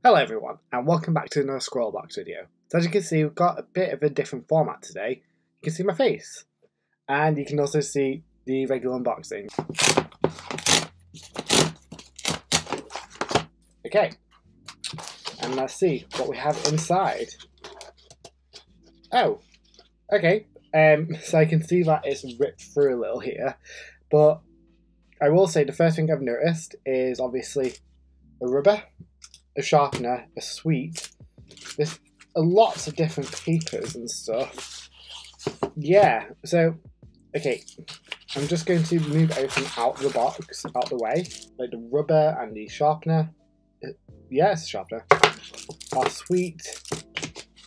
Hello everyone, and welcome back to another Scrawlrbox video. So as you can see, we've got a bit of a different format today. You can see my face, and you can also see the regular unboxing. Okay, and let's see what we have inside. Oh, okay, so I can see that it's ripped through a little here, but I will say the first thing I've noticed is obviously a rubber, a sharpener, a sweet. There's lots of different papers and stuff. Yeah, so, okay, I'm just going to move everything out of the box, out the way. Like the rubber and the sharpener. Yeah, it's a sharpener. Our sweet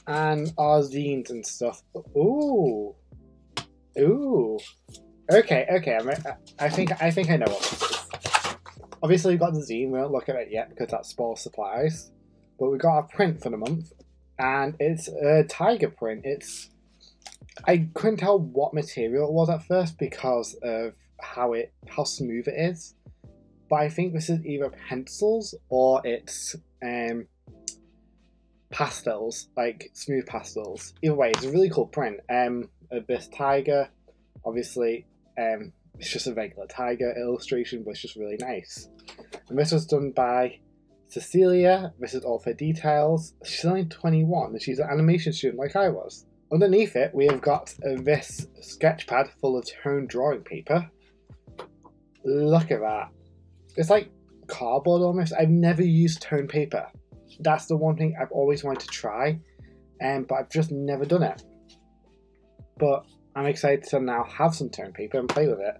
and our zines and stuff. Ooh. Ooh. Okay, I think I know what this is. Obviously we've got the zine, we won't look at it yet because that's small supplies. But we got our print for the month, and it's a tiger print. I couldn't tell what material it was at first because of how smooth it is. But I think this is either pencils or it's pastels, like smooth pastels. Either way, it's a really cool print. This tiger, obviously, it's just a regular tiger illustration, but it's just really nice. And this was done by Cecilia. This is all for details. She's only 21 and she's an animation student like I was. Underneath it, we have got this sketch pad full of toned drawing paper. Look at that. It's like cardboard almost. I've never used toned paper. That's the one thing I've always wanted to try, but I've just never done it. But I'm excited to now have some toned paper and play with it.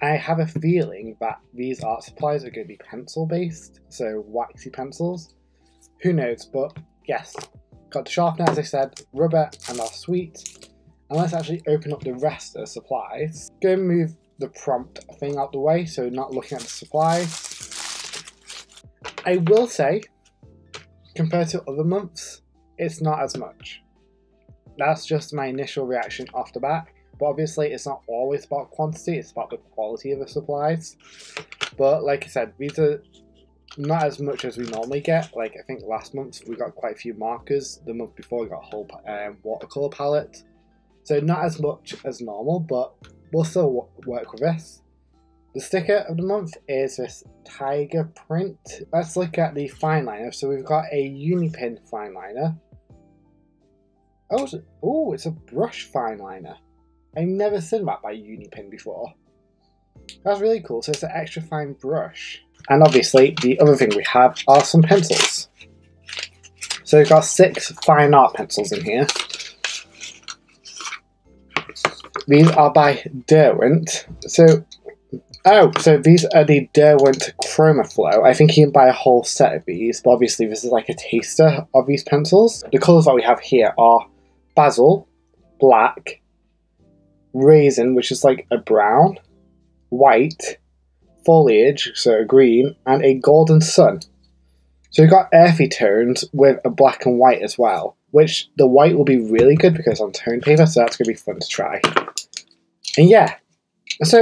I have a feeling that these art supplies are going to be pencil based, so waxy pencils. Who knows, but yes. Got the sharpener, as I said, rubber and our sweet. And let's actually open up the rest of the supplies. Go and move the prompt thing out the way so we're not looking at the supplies. I will say, compared to other months, it's not as much. That's just my initial reaction off the bat. But obviously it's not always about quantity, it's about the quality of the supplies. But like I said, these are not as much as we normally get. Like I think last month we got quite a few markers. The month before we got a whole watercolour palette. So not as much as normal, but we'll still work with this. The sticker of the month is this tiger print. Let's look at the fine liner. So we've got a Uni Pen Fine Liner. Oh, it's a brush fine liner. I've never seen that by Uni Pen before. That's really cool. So it's an extra fine brush. And obviously, the other thing we have are some pencils. So we've got 6 fine art pencils in here. These are by Derwent. So these are the Derwent Chroma Flow. I think you can buy a whole set of these, but obviously this is like a taster of these pencils. The colours that we have here are Basil, Black, Raisin, which is like a brown, white, Foliage, so a green, and a Golden Sun. So we've got earthy tones with a black and white as well, which the white will be really good because it's on toned paper, so that's going to be fun to try. And yeah, so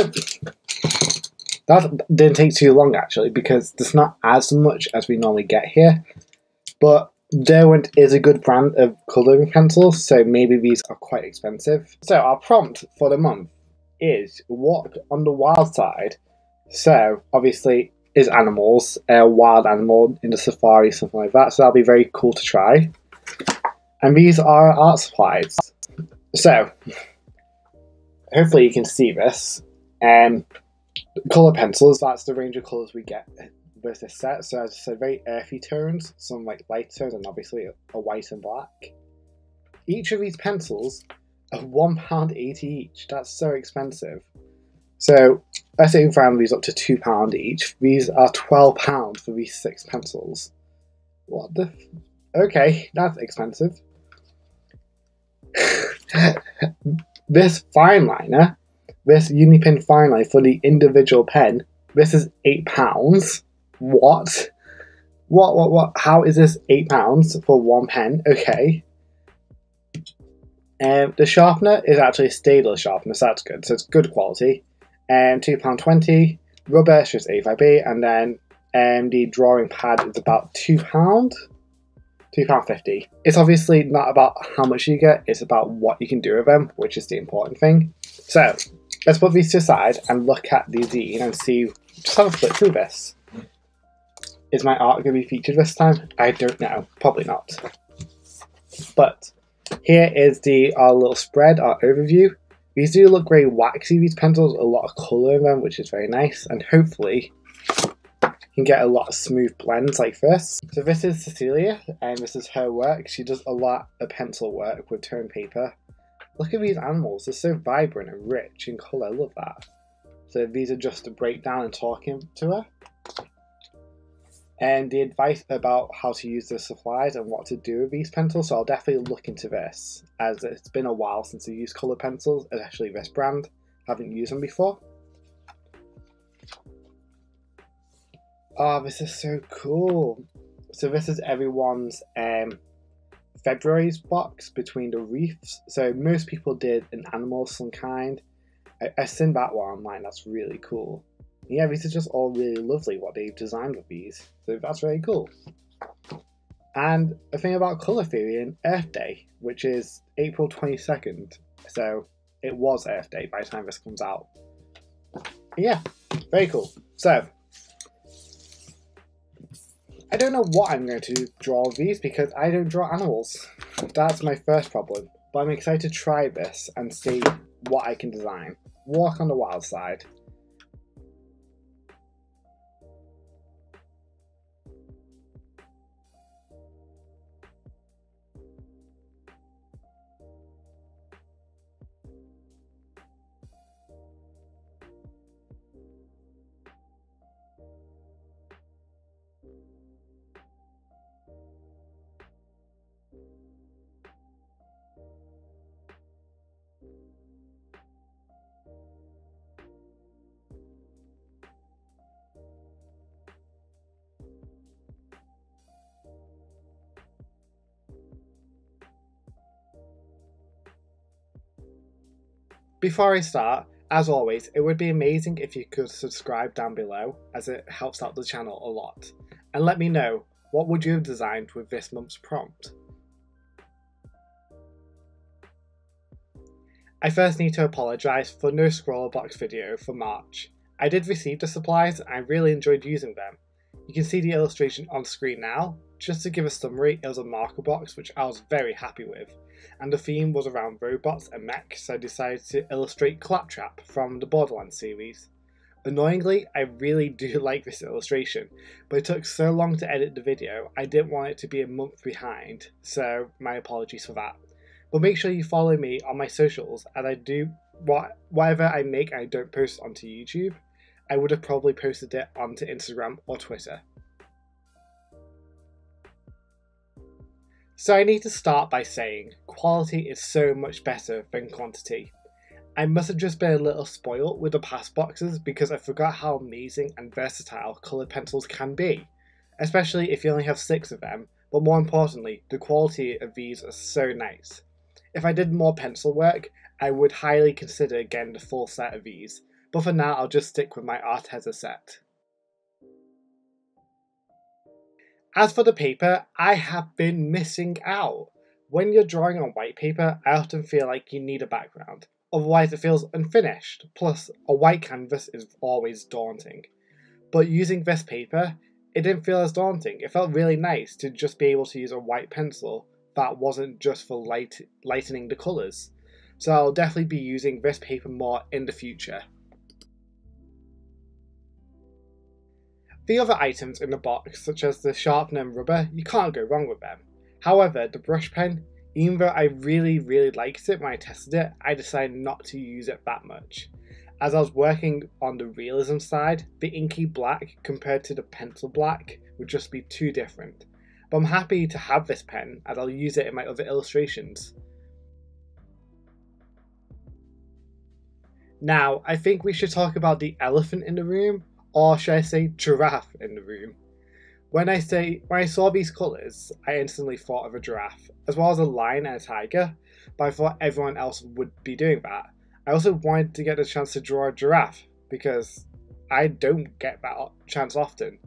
that didn't take too long actually because there's not as much as we normally get here, but Derwent is a good brand of colouring pencils, so maybe these are quite expensive. So our prompt for the month is walk on the wild side. So obviously is animals, a wild animal in the safari, something like that. So that'll be very cool to try. And these are art supplies. So hopefully you can see this. Colour pencils, that's the range of colours we get with this set. So as I said, very earthy tones, some like light tones, and obviously a white and black. Each of these pencils are £1.80 each. That's so expensive. So let's say we found these up to £2 each. These are £12 for these 6 pencils. What the? Okay, that's expensive. This fine liner, this Uni Pen Fine Liner for the individual pen, this is £8. What? How is this £8 for one pen? Okay. The sharpener is actually a stainless sharpener, so that's good. So it's good quality. £2.20. Rubber is just 85p, and then the drawing pad is about £2. £2.50. It's obviously not about how much you get, it's about what you can do with them, which is the important thing. So let's put these to the side and look at the zine and see, just have a flip through this. Is my art going to be featured this time? I don't know, probably not. But here is our little spread, our overview. These do look very waxy, these pencils, a lot of colour in them, which is very nice, and hopefully you can get a lot of smooth blends like this. So this is Cecilia, and this is her work. She does a lot of pencil work with tone paper. Look at these animals, they're so vibrant and rich in colour, I love that. So these are just a breakdown and talking to her. And the advice about how to use the supplies and what to do with these pencils, so I'll definitely look into this, as it's been a while since I used coloured pencils, especially this brand. Haven't used them before. Oh, this is so cool. So this is everyone's February's box between the wreaths. So most people did an animal of some kind. I've seen that one online, that's really cool. Yeah, these are just all really lovely what they've designed with these. So that's really cool. And a thing about colour theory and Earth Day, which is April 22nd. So it was Earth Day by the time this comes out. Yeah, very cool. So I don't know what I'm going to draw with these because I don't draw animals. That's my first problem. But I'm excited to try this and see what I can design. Walk on the wild side. Before I start, as always, it would be amazing if you could subscribe down below, as it helps out the channel a lot. And let me know, what would you have designed with this month's prompt? I first need to apologise for no Scrawlrbox video for March. I did receive the supplies and I really enjoyed using them. You can see the illustration on screen now. Just to give a summary, it was a marker box which I was very happy with. And the theme was around robots and mechs, so I decided to illustrate Claptrap from the Borderlands series. Annoyingly, I really do like this illustration, but it took so long to edit the video, I didn't want it to be a month behind, so my apologies for that. But make sure you follow me on my socials, as I do whatever I make and I don't post onto YouTube, I would have probably posted it onto Instagram or Twitter. So I need to start by saying, quality is so much better than quantity. I must have just been a little spoiled with the past boxes because I forgot how amazing and versatile coloured pencils can be, especially if you only have 6 of them, but more importantly, the quality of these are so nice. If I did more pencil work, I would highly consider getting the full set of these, but for now I'll just stick with my Arteza set. As for the paper, I have been missing out. When you're drawing on white paper, I often feel like you need a background, otherwise it feels unfinished, plus a white canvas is always daunting. But using this paper, it didn't feel as daunting. It felt really nice to just be able to use a white pencil that wasn't just for lightening the colours. So I'll definitely be using this paper more in the future. The other items in the box, such as the sharpener and rubber, you can't go wrong with them. However, the brush pen, even though I really liked it when I tested it, I decided not to use it that much. As I was working on the realism side, the inky black compared to the pencil black would just be too different. But I'm happy to have this pen as I'll use it in my other illustrations. Now, I think we should talk about the elephant in the room, or should I say giraffe in the room. When I saw these colours, I instantly thought of a giraffe, as well as a lion and a tiger, but I thought everyone else would be doing that. I also wanted to get the chance to draw a giraffe, because I don't get that chance often.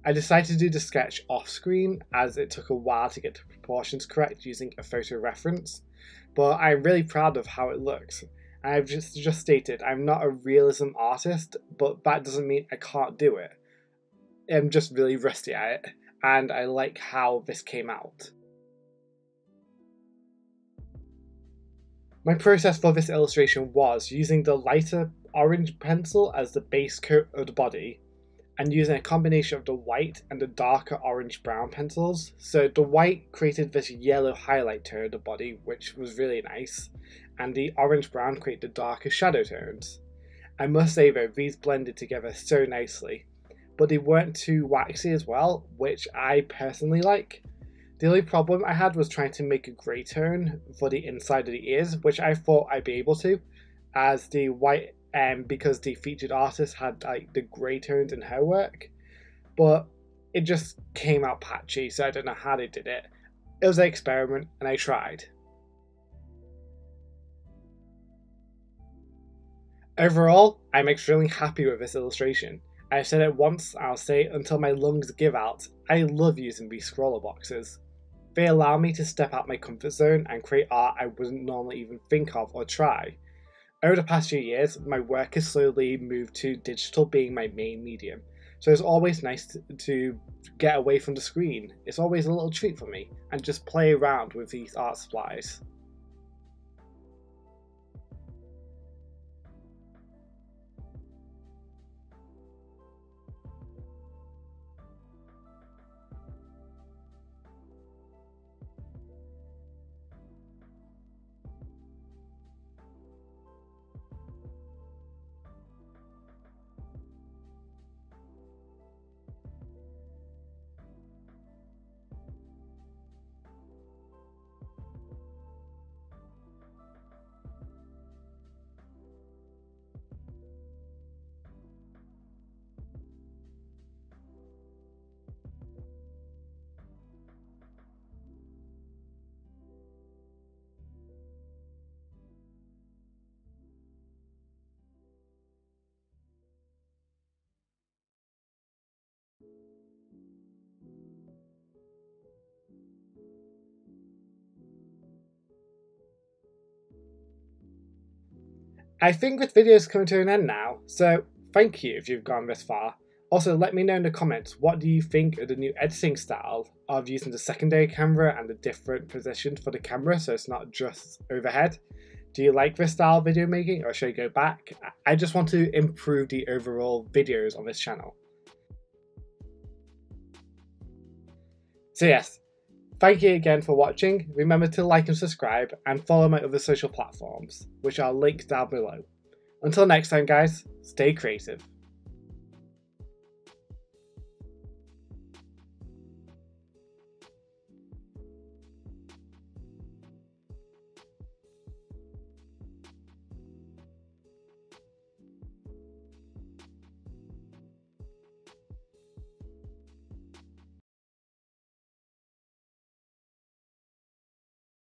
I decided to do the sketch off screen as it took a while to get the proportions correct using a photo reference, but I'm really proud of how it looks. I've just stated I'm not a realism artist, but that doesn't mean I can't do it. I'm just really rusty at it, and I like how this came out. My process for this illustration was using the lighter orange pencil as the base coat of the body, and using a combination of the white and the darker orange-brown pencils. So the white created this yellow highlight tone of the body, which was really nice, and the orange-brown created the darker shadow tones. I must say though, these blended together so nicely, but they weren't too waxy as well, which I personally like. The only problem I had was trying to make a grey tone for the inside of the ears, which I thought I'd be able to, as the white because the featured artist had like the grey tones in her work, but it just came out patchy, so I don't know how they did it. It was an experiment and I tried. Overall, I'm extremely happy with this illustration. I've said it once, I'll say it until my lungs give out. I love using these Scrawlrboxes. They allow me to step out my comfort zone and create art I wouldn't normally even think of or try. Over the past few years, my work has slowly moved to digital being my main medium, so it's always nice to get away from the screen. It's always a little treat for me, and just play around with these art supplies. I think this video is coming to an end now, so thank you if you've gone this far. Also, let me know in the comments, what do you think of the new editing style of using the secondary camera and the different positions for the camera so it's not just overhead? Do you like this style of video making, or should I go back? I just want to improve the overall videos on this channel. So yes, thank you again for watching. Remember to like and subscribe, and follow my other social platforms, which I'll link down below. Until next time guys, stay creative.